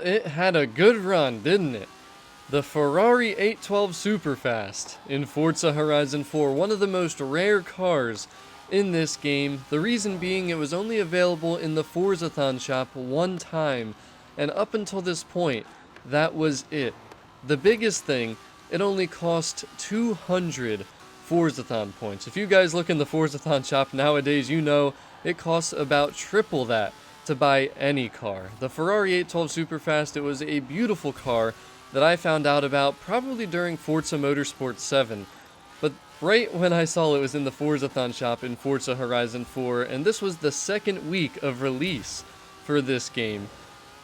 it had a good run, didn't it? The Ferrari 812 Superfast in Forza Horizon 4, one of the most rare cars in this game. The reason being it was only available in the Forzathon shop one time, and up until this point, that was it. The biggest thing, it only cost 200 Forzathon points. If you guys look in the Forzathon shop nowadays, you know it costs about triple that to buy any car. The Ferrari 812 Superfast, it was a beautiful car that I found out about probably during Forza Motorsport 7. But right when I saw it was in the Forzathon shop in Forza Horizon 4, and this was the second week of release for this game,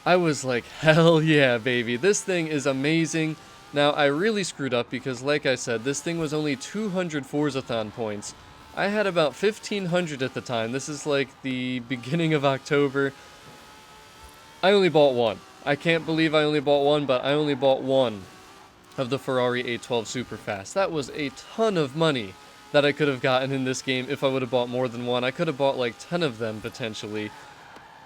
I was like, hell yeah, baby, this thing is amazing. Now, I really screwed up because, like I said, this thing was only 200 Forzathon points. I had about 1,500 at the time. This is like the beginning of October. I only bought one. I can't believe I only bought one, but I only bought one of the Ferrari 812 Superfast. That was a ton of money that I could have gotten in this game if I would have bought more than one. I could have bought like 10 of them potentially.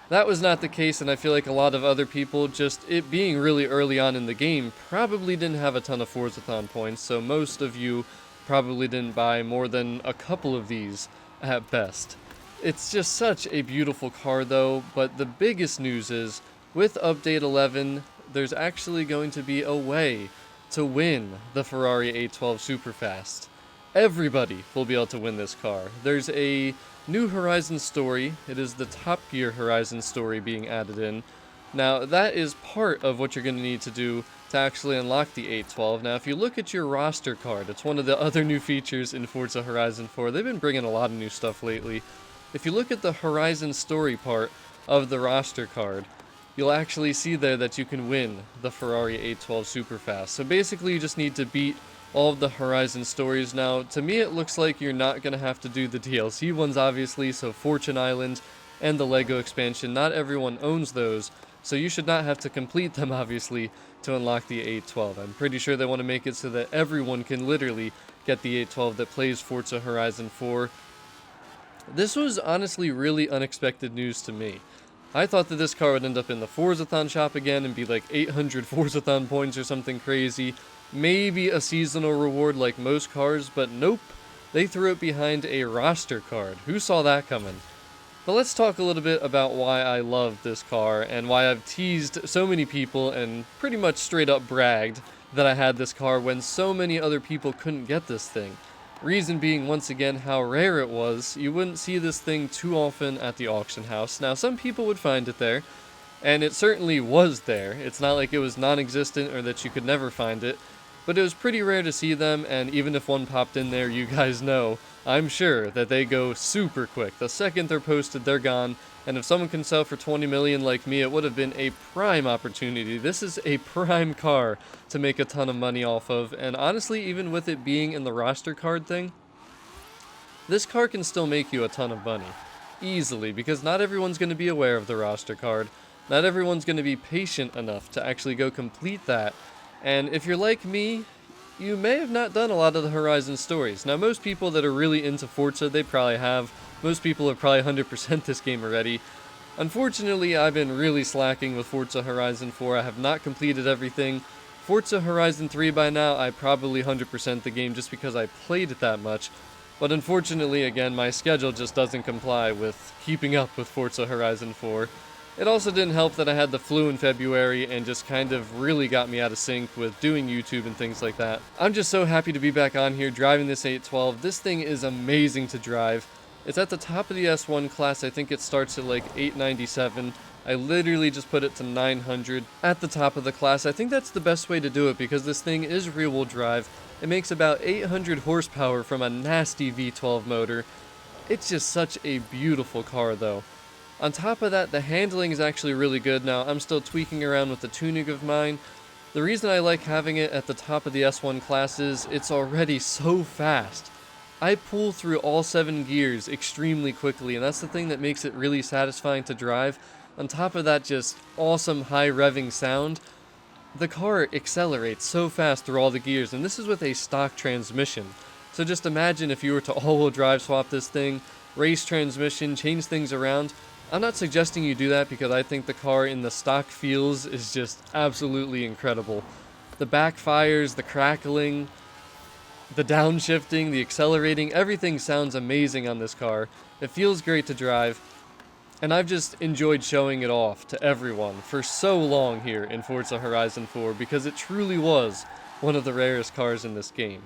That was not the case, and I feel like a lot of other people, just it being really early on in the game, probably didn't have a ton of Forzathon points, so most of you probably didn't buy more than a couple of these at best. It's just such a beautiful car though, but the biggest news is, with Update 11, there's actually going to be a way to win the Ferrari 812 Superfast. Everybody will be able to win this car. There's a new Horizon story. It is the Top Gear Horizon story being added in. Now, that is part of what you're going to need to do to actually unlock the 812. Now, if you look at your roster card, it's one of the other new features in Forza Horizon 4. They've been bringing a lot of new stuff lately. If you look at the Horizon story part of the roster card, you'll actually see there that you can win the Ferrari 812 Superfast. So basically, you just need to beat all of the Horizon stories. Now, to me, it looks like you're not going to have to do the DLC ones, obviously, so Fortune Island and the Lego expansion, not everyone owns those, so you should not have to complete them, obviously, to unlock the 812. I'm pretty sure they want to make it so that everyone can literally get the 812 that plays Forza Horizon 4. This was honestly really unexpected news to me. I thought that this car would end up in the Forzathon shop again and be like 800 Forzathon points or something crazy. Maybe a seasonal reward like most cars, but nope. They threw it behind a roster card. Who saw that coming? But let's talk a little bit about why I love this car and why I've teased so many people and pretty much straight up bragged that I had this car when so many other people couldn't get this thing. Reason being, once again, how rare it was. You wouldn't see this thing too often at the auction house. Now, some people would find it there, and it certainly was there. It's not like it was non-existent or that you could never find it. But it was pretty rare to see them, and even if one popped in there, you guys know, I'm sure, that they go super quick. The second they're posted, they're gone, and if someone can sell for 20 million like me, it would have been a prime opportunity. This is a prime car to make a ton of money off of, and honestly, even with it being in the roster card thing, this car can still make you a ton of money. Easily, because not everyone's going to be aware of the roster card. Not everyone's going to be patient enough to actually go complete that. And if you're like me, you may have not done a lot of the Horizon stories. Now, most people that are really into Forza, they probably have. Most people have probably 100% this game already. Unfortunately, I've been really slacking with Forza Horizon 4. I have not completed everything. Forza Horizon 3 by now, I probably 100% the game just because I played it that much. But unfortunately, again, my schedule just doesn't comply with keeping up with Forza Horizon 4. It also didn't help that I had the flu in February and just kind of really got me out of sync with doing YouTube and things like that. I'm just so happy to be back on here driving this 812. This thing is amazing to drive. It's at the top of the S1 class. I think it starts at like 897. I literally just put it to 900 at the top of the class. I think that's the best way to do it because this thing is rear-wheel drive. It makes about 800 horsepower from a nasty V12 motor. It's just such a beautiful car though. On top of that, the handling is actually really good. Now, I'm still tweaking around with the tuning of mine. The reason I like having it at the top of the S1 class is it's already so fast. I pull through all 7 gears extremely quickly, and that's the thing that makes it really satisfying to drive. On top of that just awesome high revving sound, the car accelerates so fast through all the gears, and this is with a stock transmission. So just imagine if you were to all-wheel drive swap this thing, race transmission, change things around. I'm not suggesting you do that because I think the car in the stock feels is just absolutely incredible. The backfires, the crackling, the downshifting, the accelerating, everything sounds amazing on this car. It feels great to drive, and I've just enjoyed showing it off to everyone for so long here in Forza Horizon 4 because it truly was one of the rarest cars in this game.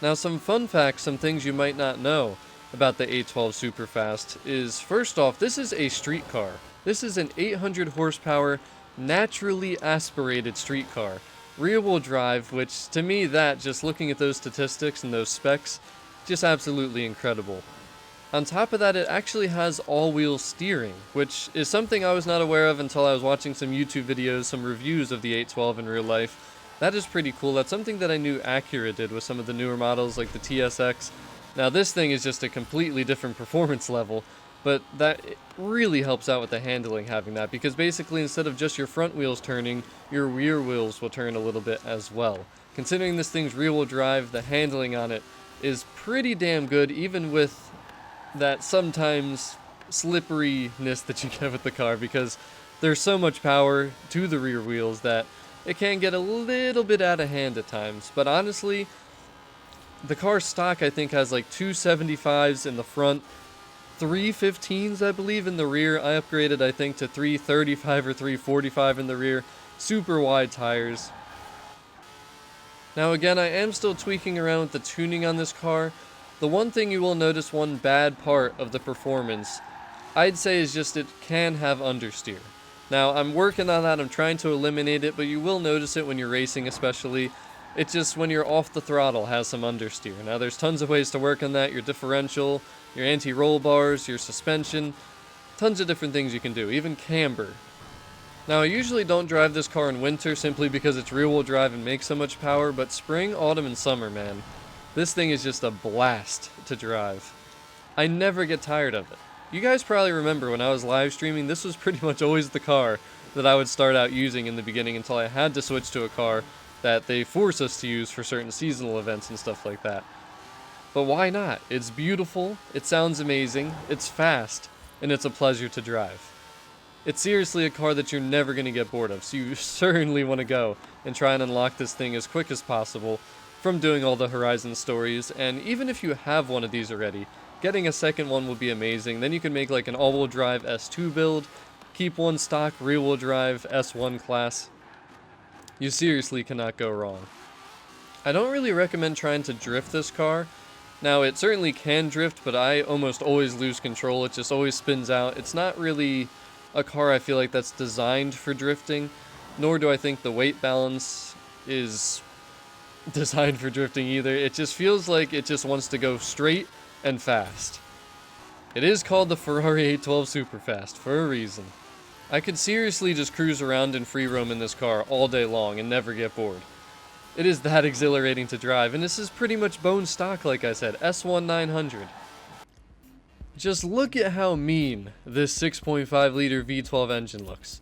Now, some fun facts, some things you might not know about the 812 Superfast is, first off, this is a street car. This is an 800 horsepower, naturally aspirated street car. Rear-wheel drive, which to me, that, just looking at those statistics and those specs, just absolutely incredible. On top of that, it actually has all-wheel steering, which is something I was not aware of until I was watching some YouTube videos, some reviews of the 812 in real life. That is pretty cool. That's something that I knew Acura did with some of the newer models like the TSX. Now this thing is just a completely different performance level, but that really helps out with the handling having that, because basically instead of just your front wheels turning, your rear wheels will turn a little bit as well. Considering this thing's rear-wheel drive, the handling on it is pretty damn good, even with that sometimes slipperiness that you get with the car, because there's so much power to the rear wheels that it can get a little bit out of hand at times. But honestly, the car stock I think has like 275s in the front, 315s I believe in the rear. I upgraded I think to 335 or 345 in the rear. Super wide tires. Now again, I am still tweaking around with the tuning on this car. The one thing you will notice, one bad part of the performance, I'd say, is just it can have understeer. Now, I'm working on that, I'm trying to eliminate it, but you will notice it when you're racing especially. It just, when you're off the throttle, has some understeer. Now, there's tons of ways to work on that, your differential, your anti-roll bars, your suspension, tons of different things you can do, even camber. Now, I usually don't drive this car in winter simply because it's rear-wheel drive and makes so much power, but spring, autumn, and summer, man, this thing is just a blast to drive. I never get tired of it. You guys probably remember when I was live streaming, this was pretty much always the car that I would start out using in the beginning until I had to switch to a car that they force us to use for certain seasonal events and stuff like that. But why not? It's beautiful, it sounds amazing, it's fast, and it's a pleasure to drive. It's seriously a car that you're never going to get bored of, so you certainly want to go and try and unlock this thing as quick as possible from doing all the Horizon stories. And even if you have one of these already, getting a second one would be amazing. Then you can make like an all-wheel drive S2 build, keep one stock rear-wheel drive S1 class. You seriously cannot go wrong. I don't really recommend trying to drift this car. Now, it certainly can drift, but I almost always lose control. It just always spins out. It's not really a car I feel like that's designed for drifting, nor do I think the weight balance is designed for drifting either. It just feels like it just wants to go straight and fast. It is called the Ferrari 812 Superfast for a reason. I could seriously just cruise around and free roam in this car all day long and never get bored. It is that exhilarating to drive, and this is pretty much bone stock, like I said, S1 900. Just look at how mean this 6.5 liter V12 engine looks.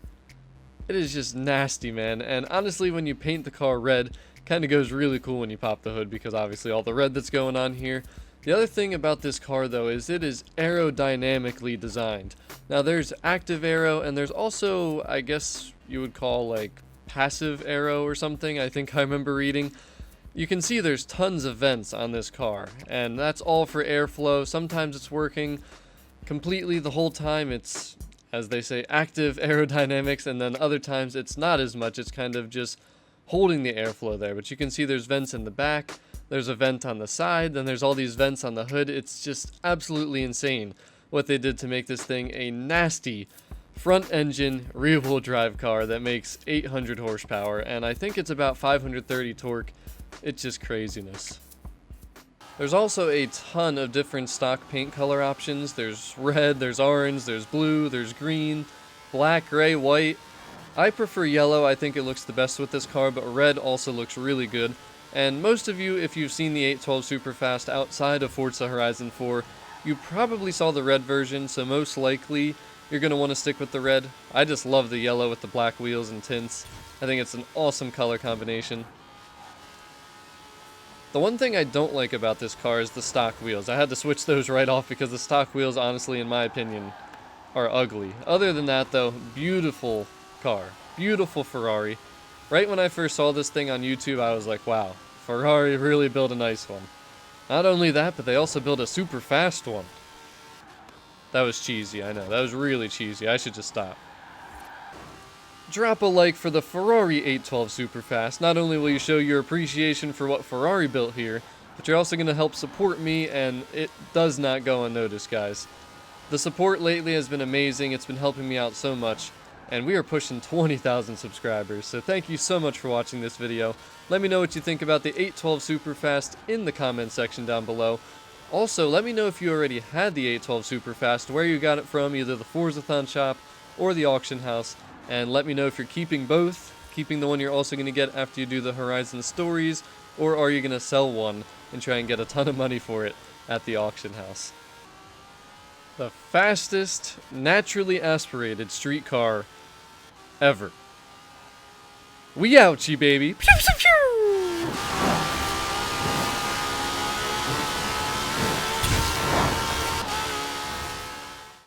It is just nasty, man, and honestly when you paint the car red, kind of goes really cool when you pop the hood because obviously all the red that's going on here. The other thing about this car though is it is aerodynamically designed. Now there's active aero and there's also, I guess you would call like passive aero or something, I think I remember reading. You can see there's tons of vents on this car and that's all for airflow. Sometimes it's working completely the whole time, it's, as they say, active aerodynamics, and then other times it's not as much, it's kind of just holding the airflow there. But you can see there's vents in the back, there's a vent on the side, then there's all these vents on the hood. It's just absolutely insane what they did to make this thing a nasty front engine rear wheel drive car that makes 800 horsepower, and I think it's about 530 torque. It's just craziness. There's also a ton of different stock paint color options. There's red, there's orange, there's blue, there's green, black, gray, white. I prefer yellow, I think it looks the best with this car, but red also looks really good. And most of you, if you've seen the 812 Superfast outside of Forza Horizon 4, you probably saw the red version, so most likely you're going to want to stick with the red. I just love the yellow with the black wheels and tints. I think it's an awesome color combination. The one thing I don't like about this car is the stock wheels. I had to switch those right off because the stock wheels, honestly, in my opinion, are ugly. Other than that, though, beautiful car. Beautiful Ferrari. Right when I first saw this thing on YouTube, I was like, wow, Ferrari really built a nice one. Not only that, but they also built a super fast one. That was cheesy, I know. That was really cheesy. I should just stop. Drop a like for the Ferrari 812 Superfast. Not only will you show your appreciation for what Ferrari built here, but you're also going to help support me, and it does not go unnoticed, guys. The support lately has been amazing. It's been helping me out so much, and we are pushing 20,000 subscribers, so thank you so much for watching this video. Let me know what you think about the 812 Superfast in the comment section down below. Also, let me know if you already had the 812 Superfast, where you got it from, either the Forzathon shop or the auction house, and let me know if you're keeping both, keeping the one you're also going to get after you do the Horizon stories, or are you going to sell one and try and get a ton of money for it at the auction house. The fastest, naturally aspirated street car ever. We ouchie, baby. Pew, pew.